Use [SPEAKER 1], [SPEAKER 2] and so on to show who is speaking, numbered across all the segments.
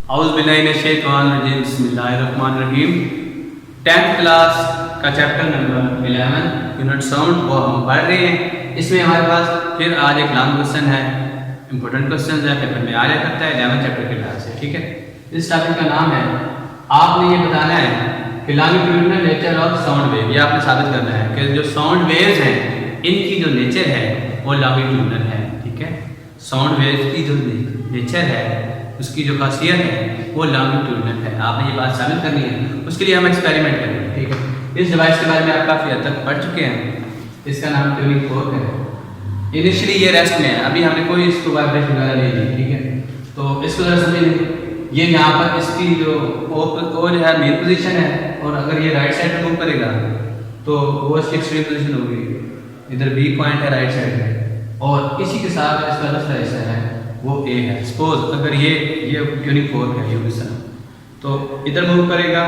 [SPEAKER 1] औज़ुबिल्लाहिमिनश्शैतानिर्रजीम बिस्मिल्लाहिर्रहमानिर्रहीम। 10th class का chapter number 11 unit sound वो हम पढ़ रहे हैं। इसमें हमारे पास फिर आज एक लॉन्ग क्वेश्चन है, इंपॉर्टेंट क्वेश्चन है, पेपर में आ जाया करता है 11 चैप्टर के लिहाज से। ठीक है, इस टॉपिक का नाम है, आपने ये बताना है कि longitudinal nature of sound wave. ये आपने साबित करना है कि जो साउंड वेव्स हैं इनकी जो नेचर है वो लॉन्गिट्यूडिनल है। ठीक है, साउंड वेव्स की जो नेचर है उसकी जो खासियत है वो लॉन्गिट्यूडिनल है। आपने ये बात साबित करनी है, उसके लिए हम एक्सपेरिमेंट करेंगे। ठीक है, इस डिवाइस के बारे में आप काफ़ी हद तक पढ़ चुके हैं। इसका नाम ट्यूनिंग फोर्क है। इनिशियली ये रेस्ट में है, अभी हमने कोई इसको वाइब्रेशन वगैरह नहीं दी। ठीक है, तो इसको ज़रा समझ लें। ये यहाँ पर इसकी जो ओ जो है मेन पोजीशन है, और अगर ये राइट साइड पे मूव करेगा तो वो इसकी एक्सट्रीम पोजीशन होगी। इधर बी पॉइंट है राइट साइड में, और इसी के साथ इसका दूसरा हिस्सा है वो ए है। सपोज अगर ये ट्यूनिंग फोर्क है ये भी तो इधर मूव करेगा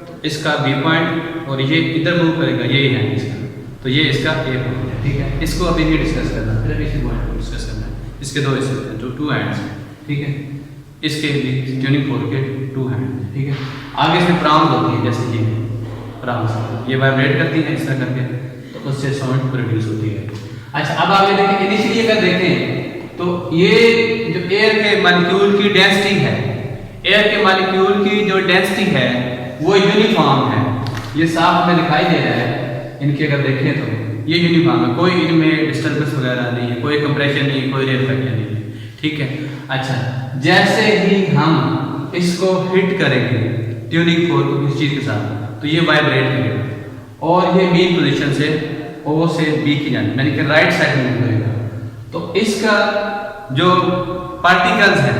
[SPEAKER 1] तो इसका बी पॉइंट, और ये इधर मूव करेगा ये है इसका, तो ये इसका ए पॉइंट है। ठीक है, इसको अभी नहीं डिस्कस करना, फिर इसी पॉइंट को डिस्कस करना है। इसके दो हिस्से होते हैं जो टू हैंड्स हैं। ठीक है, इसके भी ट्यूनिंग फोर्क के टू हैंड। ठीक है, आगे इसमें प्राउंस होती है, जैसे ये प्राउंस ये वाइब्रेट करती है इस तरह करके, तो उससे साउंड प्रोड्यूस होती है। अच्छा, अब आगे देखें, इनिशियली अगर देखें तो ये जो एयर के मॉलिक्यूल की डेंसिटी है, एयर के मॉलिक्यूल की जो डेंसिटी है वो यूनिफॉर्म है। ये साफ में दिखाई दे रहा है, इनके अगर देखें तो ये यूनिफॉर्म है, कोई इनमें डिस्टर्बेंस वगैरह नहीं है, कोई कंप्रेशन नहीं, कोई रेफ्लेक्शन नहीं है। ठीक है, अच्छा, जैसे ही हम इसको हिट करेंगे ट्यूनिंग फोर्क को किसी चीज़ के साथ तो ये वाइब्रेट करेगा, और ये मेन पोजीशन से ओ से बी की जाने यानी कि राइट साइड में करेगा। तो इसका जो पार्टिकल्स हैं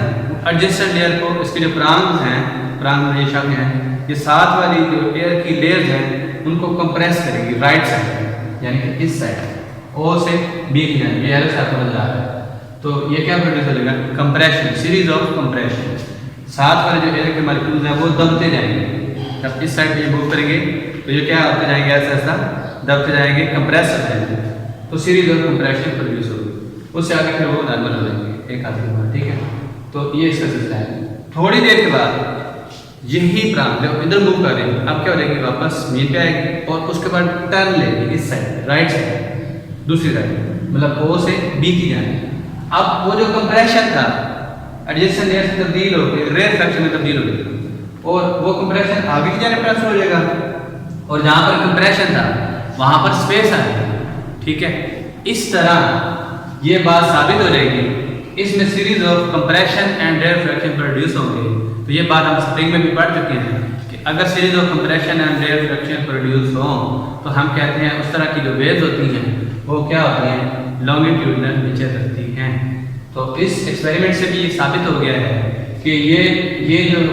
[SPEAKER 1] एडजेसेंट लेयर को, इसके जो प्रांग हैं, प्रांग ये शब्द हैं, ये साथ वाली जो एयर की लेयर्स हैं उनको कंप्रेस करेगी राइट साइड यानी कि इस साइड ओ से बी की जाने। ये एरो से आपको नजर आ रहा है, तो ये क्या प्रोड्यूस करेगा? Compression, series of compression. साथ वाले जो एयर के मॉलिक्यूल्स हैं वो दबते जाएंगे। जब इस साइड पे मूव करेंगे तो ये क्या होते जाएंगे, ऐसा ऐसा दबते जाएंगे, कंप्रेस हो जाएंगे, तो सीरीज ऑफ कंप्रेशन प्रोड्यूस होगी। उससे आगे फिर वो नॉर्मल हो जाएंगे एक आधे बार। ठीक है, तो ये इसका सिलसिला है। थोड़ी देर के बाद यही प्रांत जब इधर मूव करेंगे, अब क्या हो जाएगी, वापस मीन पे आएगी, और उसके बाद टर्न लेगी इस साइड राइट साइड, दूसरी साइड, मतलब ओ से बी की जाएगी। अब वो जो कंप्रेशन था एडजेसेंट लेयर से तब्दील होकर रेफ्लेक्शन में तब्दील हो जाएगा, और वो कंप्रेशन आगे की जाने ट्रांसफर हो जाएगा, और जहाँ पर कंप्रेशन था वहाँ पर स्पेस आ जाएगी। ठीक है, इस तरह ये बात साबित हो जाएगी, इसमें series of compression and reflection produce होंगे। तो ये बात हम स्प्रिंग में भी पढ़ चुके हैं कि अगर series of compression and reflection produce हो तो हम कहते हैं उस तरह की जो वेव्स होती हैं वो क्या होती हैं, लॉन्गिट्यूडिनल नेचर रखती हैं। तो इस एक्सपेरिमेंट से भी ये साबित हो गया है कि ये जो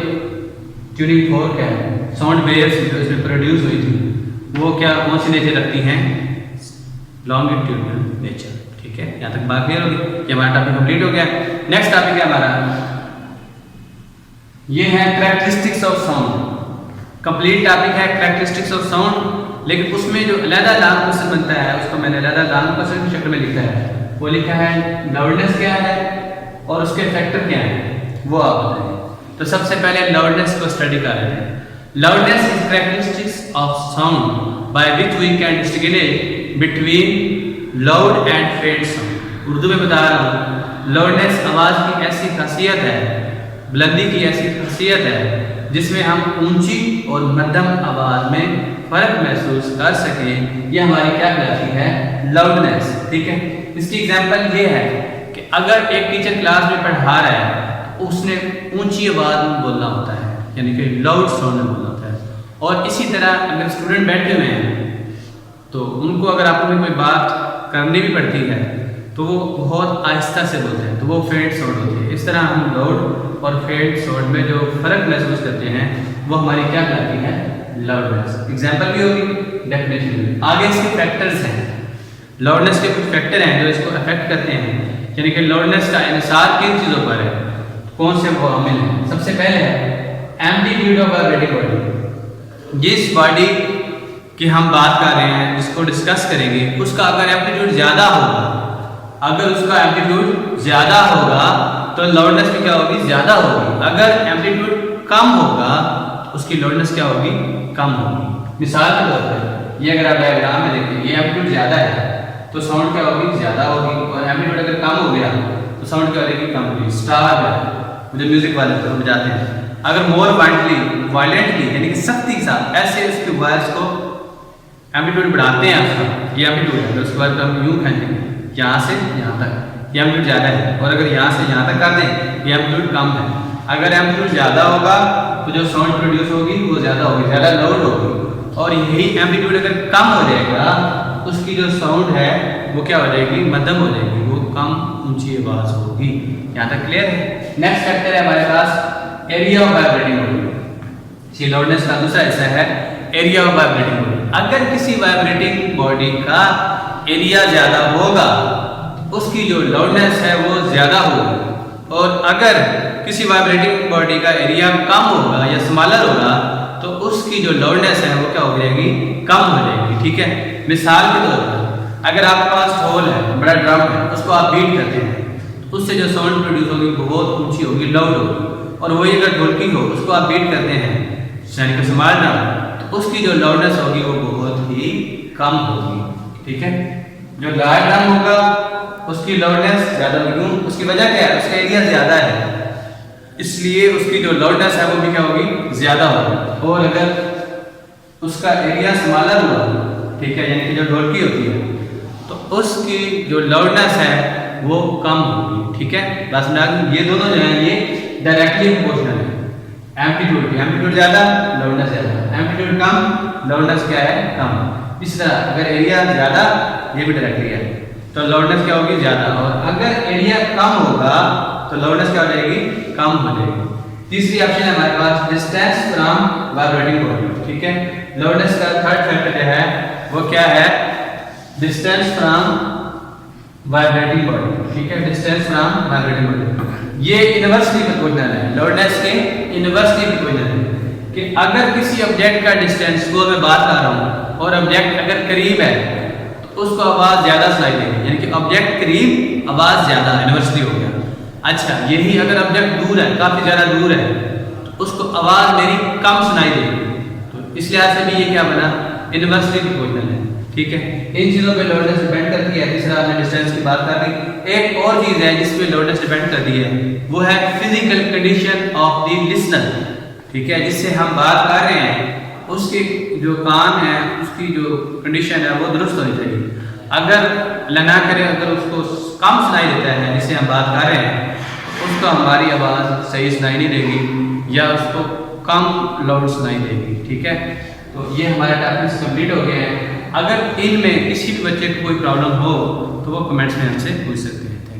[SPEAKER 1] ट्यूनिंग फोर्क है, साउंड वेव्स जो इसमें प्रोड्यूस हुई थी वो क्या कौन सी नेचर रखती हैं, लॉन्गिट्यूडिनल नेचर। ठीक है, यहाँ तक बात क्लियर होगी, ये हमारा टॉपिक कंप्लीट हो गया। नेक्स्ट टॉपिक है हमारा, ये है characteristics of sound. Complete topic है कैरेक्टरिस्टिक्स ऑफ साउंड, लेकिन उसमें जो अलग लॉन्ग क्वेश्चन बनता है उसको मैंने अलग लॉन्ग क्वेश्चन की शक्ल में लिखा है। वो लिखा है लाउडनेस क्या है और उसके फैक्टर क्या है, वो आप बताएं। तो सबसे पहले लाउडनेस को स्टडी कर रहे हैं। Loudness is characteristics of sound by which we can distinguish between loud and faint sound. Urdu में बता रहा हूँ, लाउडनेस आवाज़ की ऐसी खासियत है, बुलंदी की ऐसी खासियत है जिसमें हम ऊंची और मध्यम आवाज़ में फ़र्क महसूस कर सकें। ये हमारी क्या कहती है, लाउडनेस। ठीक है, इसकी एग्जांपल ये है कि अगर एक टीचर क्लास में पढ़ा रहा है तो उसने ऊंची आवाज़ में बोलना होता है, यानी कि लाउड साउंड में बोलना होता है। और इसी तरह अगर स्टूडेंट बैठे हुए हैं तो उनको अगर आपको कोई बात करनी भी पड़ती है तो वो बहुत आहिस्ता से बोलते हैं, तो वो फेंट साउंड होती है। इस तरह हम लाउड और फेंट साउंड में जो फ़र्क महसूस करते हैं वो हमारी क्या कहती है, लाउडनेस। एग्जांपल भी होगी, डेफिनेशन भी। आगे इसके फैक्टर्स हैं, लाउडनेस के कुछ फैक्टर हैं जो इसको अफेक्ट करते हैं, यानी कि लाउडनेस का इन्हिसार किन चीज़ों पर है, कौन से वो अमिल हैं। सबसे पहले है एम्पलीट्यूड ऑफ वाइब्रेटिंग बॉडी। जिस बॉडी कि हम बात कर रहे हैं, जिसको डिस्कस करेंगे, उसका अगर एम्पलीट्यूड ज़्यादा होगा, अगर उसका एम्पलीट्यूड ज़्यादा होगा तो लाउडनेस भी क्या होगी, ज्यादा होगी। अगर एम्पलीट्यूड कम होगा उसकी लाउडनेस क्या होगी, कम होगी। मिसाल के तौर पर ये अगर आप डायग्राम में देखिए, ये एम्पलीट्यूड ज्यादा है तो साउंड क्या होगी, ज्यादा होगी, और एम्पलीट्यूड अगर कम हो गया तो साउंड क्या होगी, कम होगी। स्टार है जो म्यूजिक वाले तो बजाते हैं, अगर मोर वायलेंटली यानी कि सख्ती के साथ ऐसे उसके वॉइस को एम्पलीट्यूड बढ़ाते हैं उसका, ये एम्पलीट्यूड है, तो उसके बाद हम यूं कहेंगे यहाँ से यहाँ तक, ये एम्पलीट्यूड ज़्यादा है, और अगर यहाँ से यहाँ तक कर दें ये एम्पलीट्यूड कम है। अगर एम्पलीट्यूड ज़्यादा होगा तो जो साउंड प्रोड्यूस होगी वो ज़्यादा होगी, ज़्यादा लाउड होगी, और यही एम्पलीट्यूड अगर कम हो जाएगा उसकी जो साउंड है वो क्या हो जाएगी, मध्यम हो जाएगी, वो कम ऊंची आवाज़ होगी। यहाँ तक क्लियर है। नेक्स्ट फैक्टर है हमारे पास area of vibrating body. Loudness का दूसरा हिस्सा है एरिया ऑफ वाइब्रेटिंग बॉडी। अगर किसी वाइब्रेटिंग बॉडी का एरिया ज़्यादा होगा उसकी जो लाउडनेस है वो ज़्यादा होगी, और अगर किसी वाइब्रेटिंग बॉडी का एरिया कम होगा या स्मॉलर होगा तो उसकी जो लाउडनेस है वो क्या हो जाएगी, कम हो जाएगी। ठीक है। मिसाल के तौर पर अगर आपके पास ढोल है, बड़ा ड्रम है, उसको आप बीट करते हैं, उससे जो साउंड प्रोड्यूस होगी बहुत ऊंची होगी, लाउड होगी, और वही अगर ढोलकी हो उसको आप बीट करते हैं यानी कि संभालना, तो उसकी जो लाउडनेस होगी वो बहुत ही कम होगी। ठीक है। जो लार्ज ड्रम होगा उसकी लाउडनेस ज़्यादा होगी, उसकी वजह क्या है, उसका एरिया ज़्यादा है, इसलिए उसकी जो लाउडनेस है वो भी क्या होगी, ज़्यादा होगी। और अगर उसका एरिया स्मॉलर हुआ, ठीक है, यानी कि जो ढोलकी होती है, तो उसकी जो लाउडनेस है वो कम होगी। ठीक है। बस ये दोनों जो है ये डायरेक्टली प्रोपोर्शनल है। एम्पलीट्यूड ज़्यादा, लाउडनेस ज़्यादा, एम्पलीट्यूड कम, लाउडनेस क्या है, कम। इस तरह अगर एरिया ज़्यादा, ये भी डायरेक्टली है, तो लाउडनेस क्या होगी, ज़्यादा, और अगर एरिया कम होगा तो लाउडनेस क्या हो जाएगी, कम हो जाएगी। तीसरी ऑप्शन है हमारे पास डिस्टेंस फ्रॉम वाइब्रेटिंग बॉडी। ठीक है। लाउडनेस का थर्ड फैक्टर जो है वो क्या है, डिस्टेंस फ्रॉम वाइब्रेटिंग बॉडी। ठीक है। डिस्टेंस फ्रॉम वाइब्रेटिंग बॉडी ये इनवर्सली प्रोपोर्शनल है, लाउडनेस के इनवर्सली प्रोपोर्शनल है कि अगर किसी ऑब्जेक्ट का डिस्टेंस वो मैं बात कर रहा हूँ और ऑब्जेक्ट अगर करीब है तो उसको आवाज़ ज़्यादा सुनाई देगी, यानी कि ऑब्जेक्ट करीब आवाज़ ज़्यादा, इनवर्सली हो गया। अच्छा, यही अगर ऑब्जेक्ट दूर है, काफ़ी ज़्यादा दूर है, तो उसको आवाज़ मेरी कम सुनाई देगी। तो इस लिहाज से भी ये क्या बना, इनवर्सली प्रोपोर्शनल है। ठीक है। इन चीज़ों पे लाउडनेस डिपेंड करती है। तीसरा हमने डिस्टेंस की बात कर दी। एक और चीज़ है जिस पे लाउडनेस डिपेंड करती है वो है physical condition of the listener. ठीक है। जिससे हम बात कर रहे हैं उसके जो कान है उसकी जो कंडीशन है वो दुरुस्त होनी चाहिए। अगर लगा करें, अगर उसको कम सुनाई देता है जिससे हम बात कर रहे हैं, तो उसको हमारी आवाज़ सही सुनाई नहीं देगी या उसको कम लाउड सुनाई देगी। ठीक है। तो ये हमारे टॉपिक्स कंप्लीट हो गए हैं। अगर इनमें किसी भी बच्चे को कोई प्रॉब्लम हो तो वो कमेंट्स में हमसे पूछ सकते हैं।